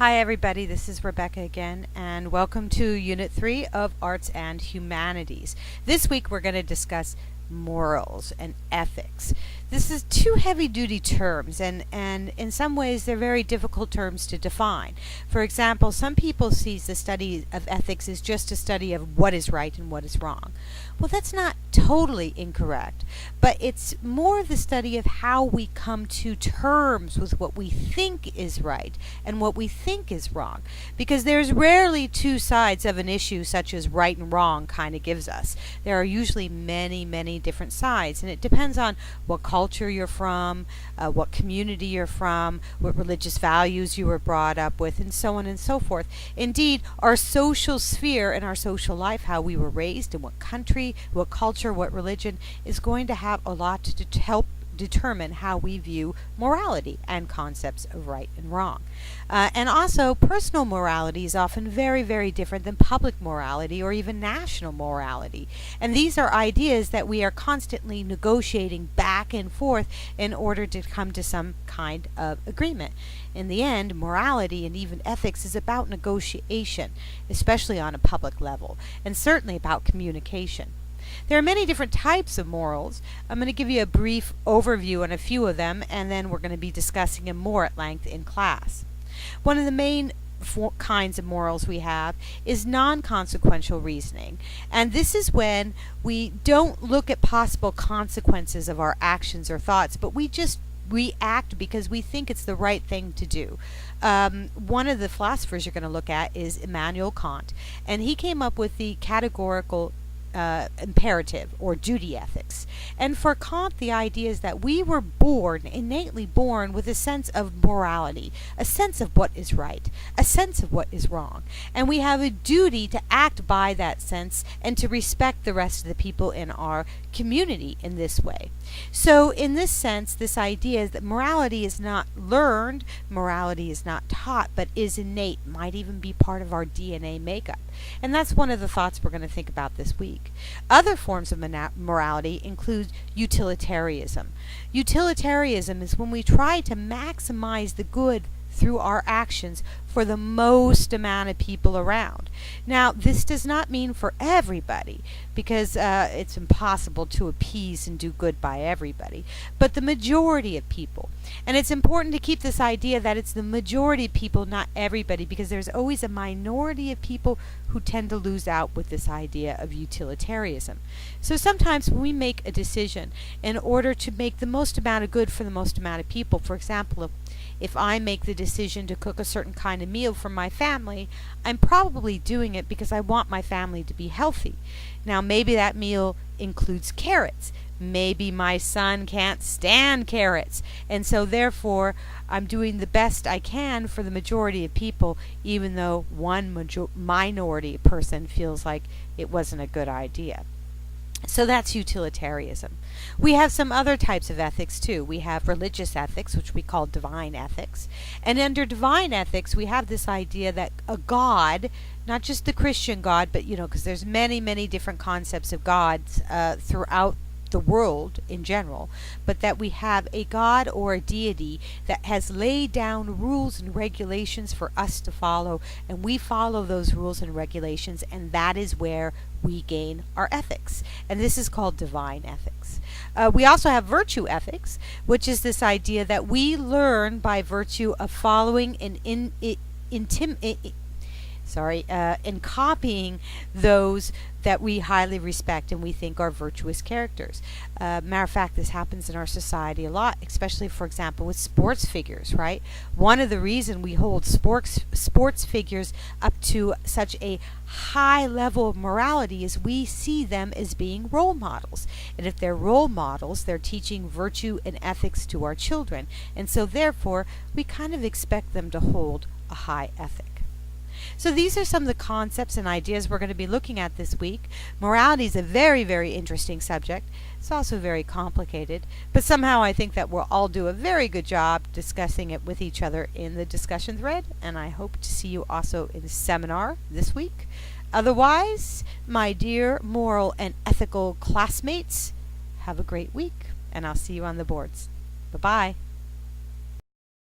Hi everybody, this is Rebecca again, and welcome to Unit 3 of Arts and Humanities. This week we're going to discuss morals and ethics. This is two heavy-duty terms, and in some ways they're very difficult terms to define. For example, some people see the study of ethics as just a study of what is right and what is wrong. Well, that's not totally incorrect, but it's more the study of how we come to terms with what we think is right and what we think is wrong, because there's rarely two sides of an issue such as right and wrong kind of gives us. There are usually many different sides, and it depends on what culture you're from, what community you're from, what religious values you were brought up with, and so on and so forth. Indeed, our social sphere and our social life, how we were raised, in what country, what culture, what religion, is going to have a lot to help determine how we view morality and concepts of right and wrong. And also, personal morality is often very different than public morality or even national morality. And these are ideas that we are constantly negotiating back and forth in order to come to some kind of agreement. In the end, morality and even ethics is about negotiation, especially on a public level, and certainly about communication. There are many different types of morals. I'm going to give you a brief overview on a few of them, and then we're going to be discussing them more at length in class. One of the main kinds of morals we have is non-consequential reasoning, and this is when we don't look at possible consequences of our actions or thoughts, but we just react because we think it's the right thing to do. One of the philosophers you're going to look at is Immanuel Kant, and he came up with the categorical imperative or duty ethics. And for Kant, the idea is that we were innately born with a sense of morality, a sense of what is right, a sense of what is wrong, and we have a duty to act by that sense and to respect the rest of the people in our community in this way. So in this sense, this idea is that morality is not learned, morality is not taught, but is innate, might even be part of our DNA makeup. And that's one of the thoughts we're going to think about this week. Other forms of morality include utilitarianism. Utilitarianism is when we try to maximize the good through our actions for the most amount of people around. Now, this does not mean for everybody, because it's impossible to appease and do good by everybody, but the majority of people. And it's important to keep this idea that it's the majority of people, not everybody, because there's always a minority of people who tend to lose out with this idea of utilitarianism. So sometimes when we make a decision in order to make the most amount of good for the most amount of people, for example, if I make the decision to cook a certain kind of meal for my family, I'm probably doing it because I want my family to be healthy. Now, maybe that meal includes carrots. Maybe my son can't stand carrots, and so therefore I'm doing the best I can for the majority of people, even though one minority person feels like it wasn't a good idea. So that's utilitarianism. We have some other types of ethics too. We have religious ethics, which we call divine ethics. And under divine ethics, we have this idea that a God, not just the Christian God, but because there's many different concepts of gods throughout the world in general, but that we have a God or a deity that has laid down rules and regulations for us to follow, and we follow those rules and regulations, and that is where we gain our ethics. And this is called divine ethics. We also have virtue ethics, which is this idea that we learn by virtue of following and copying those that we highly respect and we think are virtuous characters. Matter of fact, this happens in our society a lot, especially, for example, with sports figures, right? One of the reasons we hold sports figures up to such a high level of morality is we see them as being role models. And if they're role models, they're teaching virtue and ethics to our children. And so therefore, we kind of expect them to hold a high ethic. So these are some of the concepts and ideas we're going to be looking at this week. Morality is a very interesting subject. It's also very complicated, but somehow I think that we'll all do a very good job discussing it with each other in the discussion thread, and I hope to see you also in the seminar this week. Otherwise, my dear moral and ethical classmates, have a great week, and I'll see you on the boards. Bye-bye.